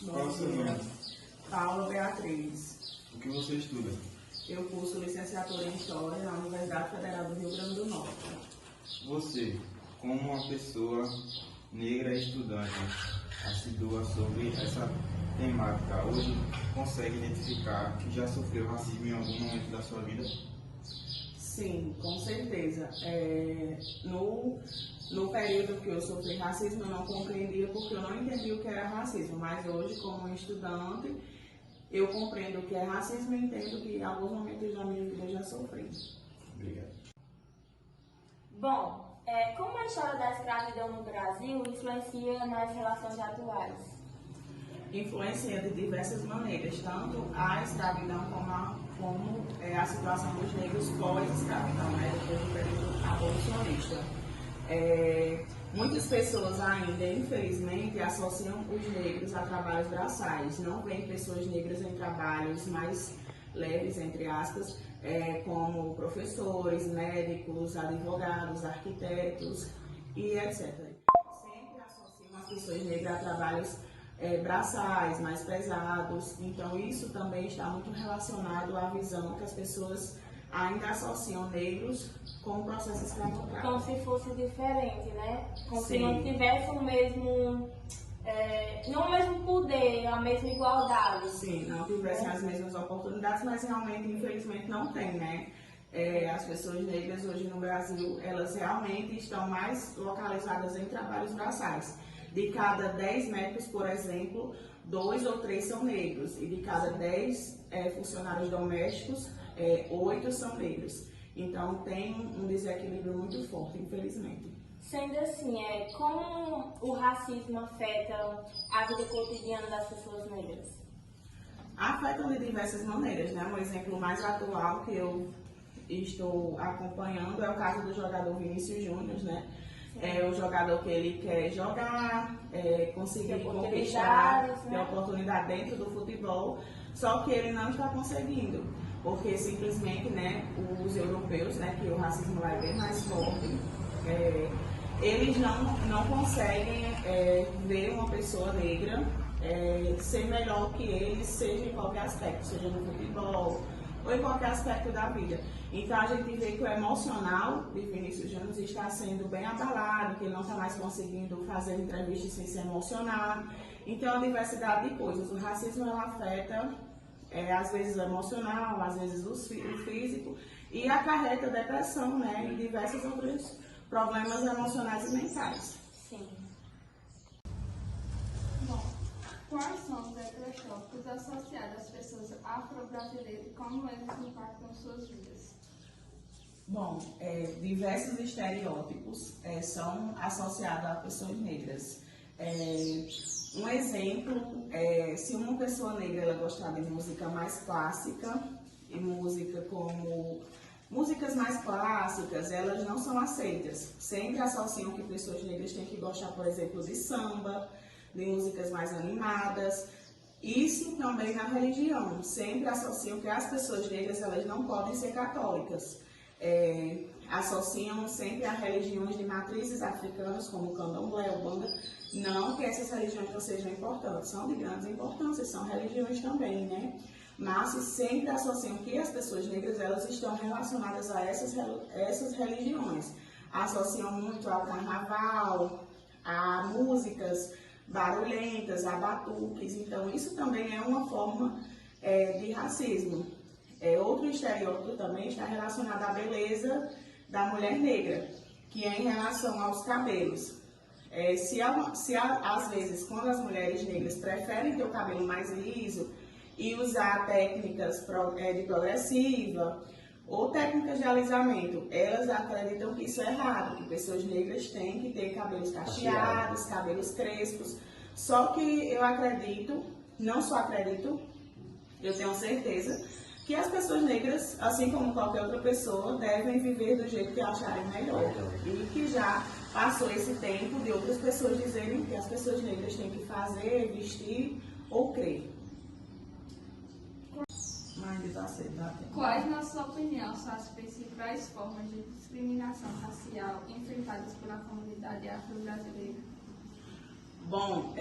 Qual é o seu nome? Paula Beatriz. O que você estuda? Eu curso licenciatura em História na Universidade Federal do Rio Grande do Norte. Você, como uma pessoa negra e estudante, assídua sobre essa temática, hoje consegue identificar que já sofreu racismo em algum momento da sua vida? Sim, com certeza. No período que eu sofri racismo, eu não compreendia porque eu não entendia o que era racismo, mas hoje, como estudante, eu compreendo o que é racismo e entendo que em alguns momentos da minha vida eu já sofri. Obrigado. Bom, como a história da escravidão no Brasil influencia nas relações atuais? Influencia de diversas maneiras, tanto a escravidão como a situação dos negros pós-escravidão, né, depois do período abolicionista. Muitas pessoas ainda, infelizmente, associam os negros a trabalhos braçais, não veem pessoas negras em trabalhos mais leves, entre aspas, como professores, médicos, advogados, arquitetos e etc. Sempre associam as pessoas negras a trabalhos braçais, mais pesados, então isso também está muito relacionado à visão que as pessoas ainda associam negros com o processo escravocrata. Como se fosse diferente, né? Como Sim. se não tivesse o mesmo, não o mesmo poder, a mesma igualdade. Sim, não tivessem as mesmas oportunidades, mas realmente, infelizmente, não tem, né? As pessoas negras hoje no Brasil, elas realmente estão mais localizadas em trabalhos braçais. De cada 10 médicos, por exemplo, 2 ou 3 são negros. E de cada 10 funcionários domésticos, 8 são negros. Então tem um desequilíbrio muito forte, infelizmente. Sendo assim, como o racismo afeta a vida cotidiana das pessoas negras? Afetam de diversas maneiras, né? Um exemplo mais atual que eu estou acompanhando é o caso do jogador Vinícius Júnior, né? É o jogador que ele quer jogar, conseguir conquistar, ter oportunidade dentro do futebol, só que ele não está conseguindo, porque simplesmente, né, os europeus, né, que o racismo lá é bem mais forte, eles não conseguem ver uma pessoa negra ser melhor que eles, seja em qualquer aspecto, seja no futebol ou em qualquer aspecto da vida. Então a gente vê que o emocional de Vinícius Júnior está sendo bem abalado, que ele não está mais conseguindo fazer entrevistas sem se emocionar. Então a diversidade de coisas. O racismo ela afeta às vezes o emocional, às vezes o físico e acarreta depressão, né, e diversos outros problemas emocionais e mentais. Sim. Bom, quais são os estereótipos associados às pessoas afro-brasileiras e como eles impactam suas vidas? Bom, diversos estereótipos são associados a pessoas negras. Um exemplo, se uma pessoa negra ela gostar de música mais clássica e músicas mais clássicas, elas não são aceitas. Sempre associam que pessoas negras têm que gostar, por exemplo, de samba, de músicas mais animadas. Isso também na religião. Sempre associam que as pessoas negras elas não podem ser católicas. Associam sempre a religiões de matrizes africanas, como o candomblé, o banda. Não que essas religiões não sejam importantes, são de grande importância, são religiões também, né? Mas sempre associam que as pessoas negras elas estão relacionadas a essas religiões. Associam muito ao carnaval, a músicas barulhentas, a batuques. Então, isso também é uma forma de racismo. Outro estereótipo também está relacionado à beleza da mulher negra, que é em relação aos cabelos. Às vezes, quando as mulheres negras preferem ter o cabelo mais liso e usar técnicas de progressiva ou técnicas de alisamento, elas acreditam que isso é errado, que pessoas negras têm que ter cabelos cacheados, cabelos crespos. Só que eu acredito, não só acredito, eu tenho certeza, que as pessoas negras, assim como qualquer outra pessoa, devem viver do jeito que acharem melhor. E que já passou esse tempo de outras pessoas dizerem que as pessoas negras têm que fazer, vestir ou crer. Quais, na sua opinião, são as principais formas de discriminação racial enfrentadas pela comunidade afro-brasileira? Bom,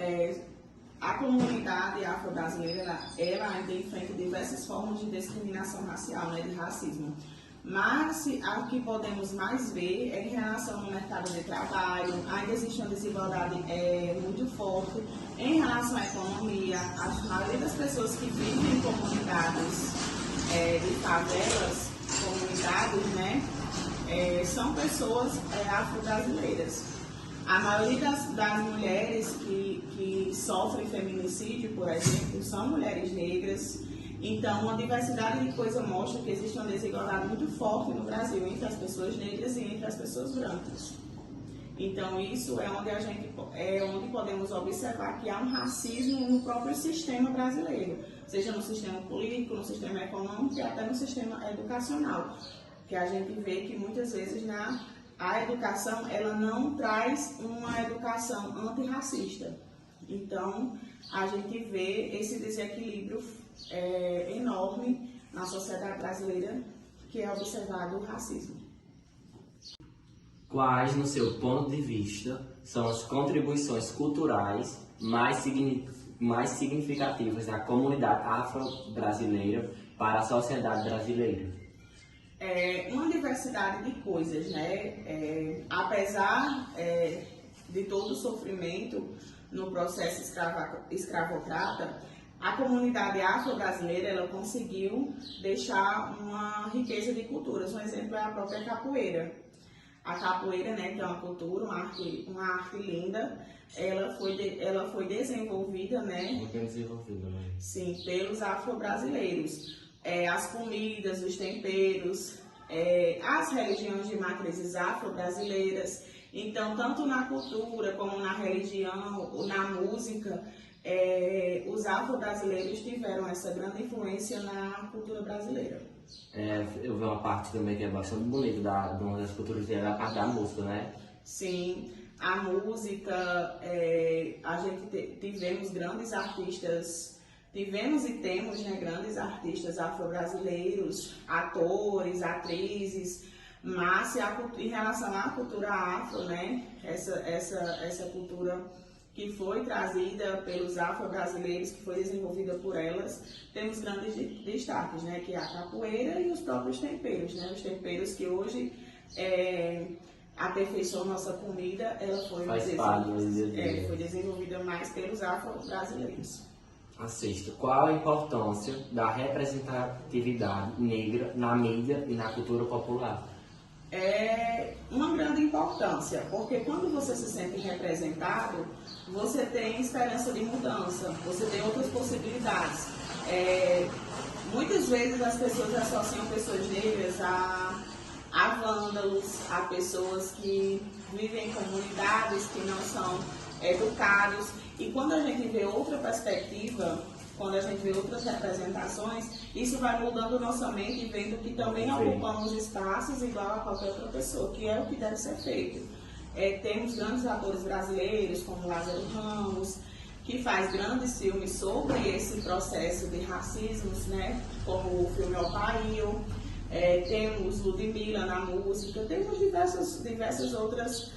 a comunidade afro-brasileira, ela ainda enfrenta diversas formas de discriminação racial, né, de racismo. Mas o que podemos mais ver é em relação ao mercado de trabalho, ainda existe uma desigualdade muito forte. Em relação à economia, a maioria das pessoas que vivem em comunidades de favelas, comunidades, né, são pessoas afro-brasileiras. A maioria das mulheres que sofrem feminicídio, por exemplo, são mulheres negras. Então, uma diversidade de coisas mostra que existe uma desigualdade muito forte no Brasil entre as pessoas negras e entre as pessoas brancas. Então, isso é onde podemos observar que há um racismo no próprio sistema brasileiro, seja no sistema político, no sistema econômico e até no sistema educacional, que a gente vê que muitas vezes a educação ela não traz uma educação antirracista. Então, a gente vê esse desequilíbrio enorme na sociedade brasileira, que é observado o racismo. Quais, no seu ponto de vista, são as contribuições culturais mais significativas da comunidade afro-brasileira para a sociedade brasileira? Uma diversidade de coisas, né? Apesar de todo o sofrimento no processo escravocrata, a comunidade afro-brasileira ela conseguiu deixar uma riqueza de culturas. Um exemplo é a própria capoeira. A capoeira, né, que é uma cultura, uma arte linda, ela foi desenvolvida, né? Muito bem desenvolvida, né? Sim, pelos afro-brasileiros. As comidas, os temperos, as religiões de matrizes afro-brasileiras. Então, tanto na cultura como na religião, na música, os afro-brasileiros tiveram essa grande influência na cultura brasileira. Eu vi uma parte também que é bastante bonita de uma das culturas dela, é a parte da música, né? Sim, a música, a gente tivemos grandes artistas, tivemos e temos, né, grandes artistas afro-brasileiros, atores, atrizes, mas em relação à cultura afro, né, essa cultura que foi trazida pelos afro-brasileiros, que foi desenvolvida por elas, temos grandes destaques, né, que é a capoeira e os próprios temperos, né, os temperos que hoje aperfeiçoam nossa comida, ela foi desenvolvida mais pelos afro-brasileiros. A sexta, qual a importância da representatividade negra na mídia e na cultura popular? Uma grande importância, porque quando você se sente representado, você tem esperança de mudança, você tem outras possibilidades. Muitas vezes as pessoas associam pessoas negras a vândalos, a pessoas que vivem em comunidades que não são educados, e quando a gente vê outra perspectiva, quando a gente vê outras representações, isso vai mudando nossa mente e vendo que também ocupamos espaços igual a qualquer outra pessoa, que é o que deve ser feito. Temos grandes atores brasileiros, como Lázaro Ramos, que faz grandes filmes sobre esse processo de racismos, né? Como o filme O País. Temos Ludmilla na música, temos diversos outros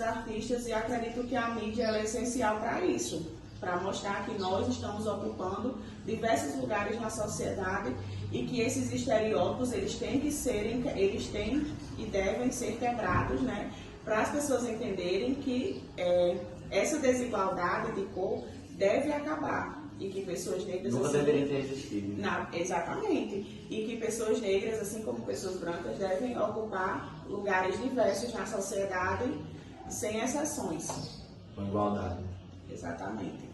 artistas, e acredito que a mídia é essencial para isso, para mostrar que nós estamos ocupando diversos lugares na sociedade e que esses estereótipos eles têm e devem ser quebrados, né, para as pessoas entenderem que essa desigualdade de cor deve acabar. E que pessoas negras... Nunca deveria ter existido. Exatamente. E que pessoas negras, assim como pessoas brancas, devem ocupar lugares diversos na sociedade, sem exceções. Com igualdade. Exatamente.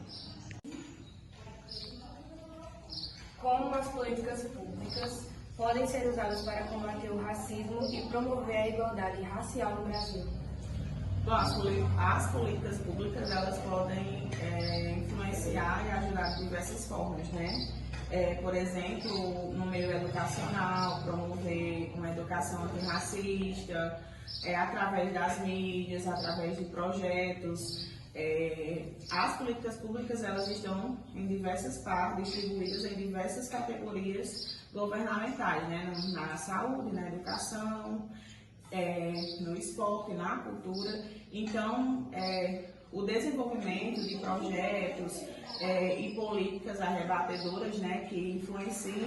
Como as políticas públicas podem ser usadas para combater o racismo e promover a igualdade racial no Brasil? Bom, as políticas públicas elas podem influenciar e ajudar de diversas formas, né? Por exemplo, no meio educacional, promover uma educação antirracista, através das mídias, através de projetos. As políticas públicas elas estão em diversas partes, distribuídas em diversas categorias governamentais, né? Na saúde, na educação, no esporte, na cultura. Então, o desenvolvimento de projetos e políticas arrebatedoras, né, que influenciem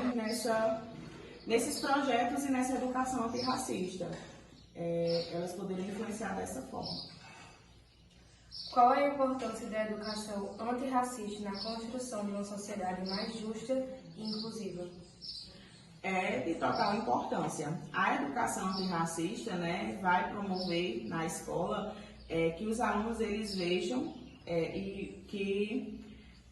nesses projetos e nessa educação antirracista. Elas poderiam influenciar dessa forma. Qual é a importância da educação antirracista na construção de uma sociedade mais justa e inclusiva? É de total importância. A educação antirracista, né, vai promover na escola que os alunos eles vejam e que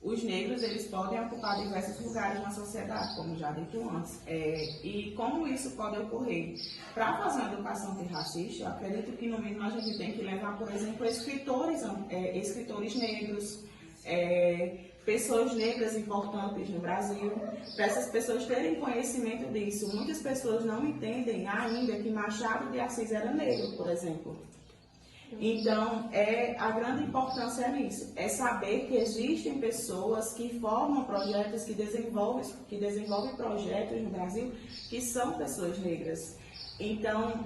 os negros eles podem ocupar diversos lugares na sociedade, como já dito antes. E como isso pode ocorrer? Para fazer uma educação antirracista, eu acredito que no mínimo a gente tem que levar, por exemplo, escritores negros, pessoas negras importantes no Brasil, para essas pessoas terem conhecimento disso. Muitas pessoas não entendem ainda que Machado de Assis era negro, por exemplo. Então, a grande importância é nisso, é saber que existem pessoas que formam projetos, que desenvolvem projetos no Brasil, que são pessoas negras. Então,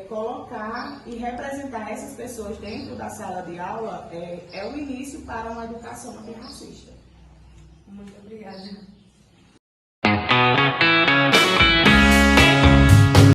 colocar e representar essas pessoas dentro da sala de aula é o início para uma educação antirracista. Muito obrigada.